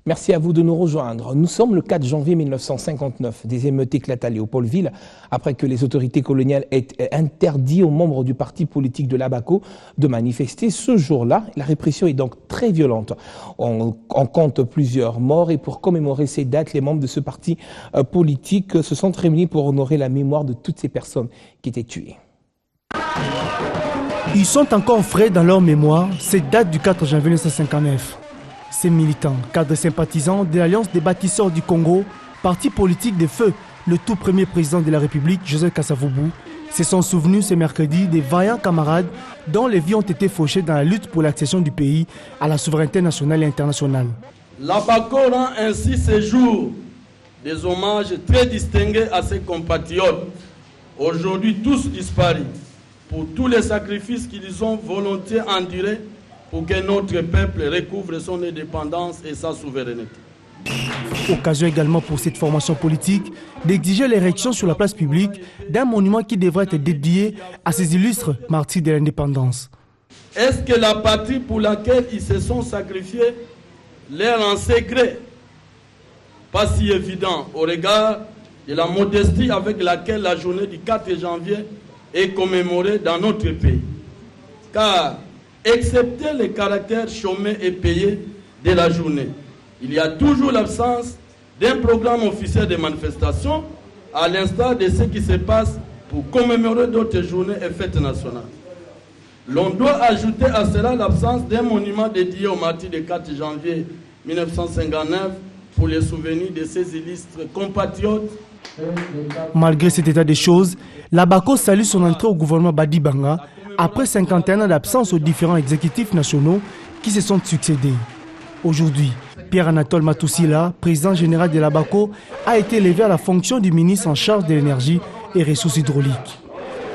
Merci à vous de nous rejoindre. Nous sommes le 4 janvier 1959. Des émeutes éclatent à Léopoldville après que les autorités coloniales aient interdit aux membres du parti politique de l'Abaco de manifester. Ce jour-là, la répression est donc très violente. On compte plusieurs morts et pour commémorer ces dates, les membres de ce parti politique se sont réunis pour honorer la mémoire de toutes ces personnes qui étaient tuées. Ils sont encore frais dans leur mémoire, ces dates du 4 janvier 1959. Ces militants, cadres sympathisants de l'Alliance des bâtisseurs du Congo, parti politique de feu, le tout premier président de la République, Joseph Kasavubu, se sont souvenus ce mercredi des vaillants camarades dont les vies ont été fauchées dans la lutte pour l'accession du pays à la souveraineté nationale et internationale. L'Abaco rend ainsi ce jour des hommages très distingués à ses compatriotes, aujourd'hui tous disparus, pour tous les sacrifices qu'ils ont volontiers endurés pour que notre peuple recouvre son indépendance et sa souveraineté. Occasion également pour cette formation politique d'exiger l'érection sur la place publique d'un monument qui devrait être dédié à ces illustres martyrs de l'indépendance. Est-ce que la patrie pour laquelle ils se sont sacrifiés leur en secret? Pas si évident au regard de la modestie avec laquelle la journée du 4 janvier est commémorée dans notre pays. Car excepté le caractère chômé et payé de la journée, il y a toujours l'absence d'un programme officiel de manifestation, à l'instar de ce qui se passe pour commémorer d'autres journées et fêtes nationales. L'on doit ajouter à cela l'absence d'un monument dédié aux martyrs du 4 janvier 1959 pour les souvenirs de ces illustres compatriotes. Malgré cet état des choses, l'Abaco salue son entrée au gouvernement Badi Banga après 51 ans d'absence aux différents exécutifs nationaux qui se sont succédés. Aujourd'hui, Pierre-Anatole Matoussila, président général de l'Abaco, a été élevé à la fonction du ministre en charge de l'énergie et ressources hydrauliques.